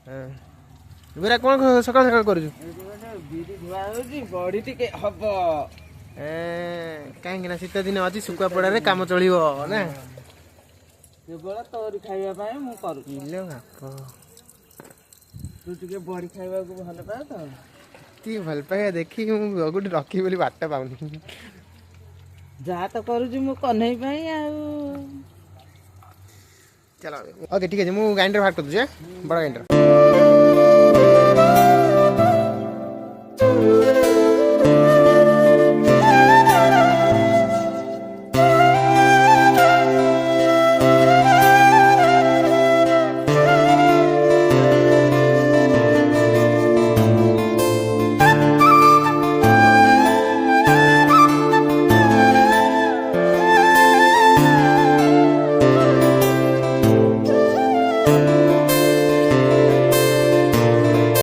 गुरा कौन सकाल सकाल करू ବିରି ଧୁଆ ହଉଛି ବଢି ଟିକେ ହବ କାହିଁକି ନା ଶୀତ ଦିନ ଅଛି ଶୁଖୁଆ ପୋଡାରେ କାମ ଚଳିବ ନା କେବଳ ତୋରି ଖାଇବା ପାଇଁ ମୁଁ କରୁଛି ଇଲୋ ବାପ ତୁ ଟିକେ ବଢି ଖାଇବାକୁ ଭଲ ପାଉ ତ ଏତିକି ଭଲ ପାଇବା ଦେଖିକି ମୁଁ ଗୋଟେ ରଖିବି ବୋଲି ବାଟ ପାଉନି ଯାହା ତ କରୁଛି ମୁଁ କହ୍ନେଇ ପାଇଁ ଆଉ चलो ओके ठीक है मु ग्राइंडर बाहर कर दूँ बड़ा ग्राइंडर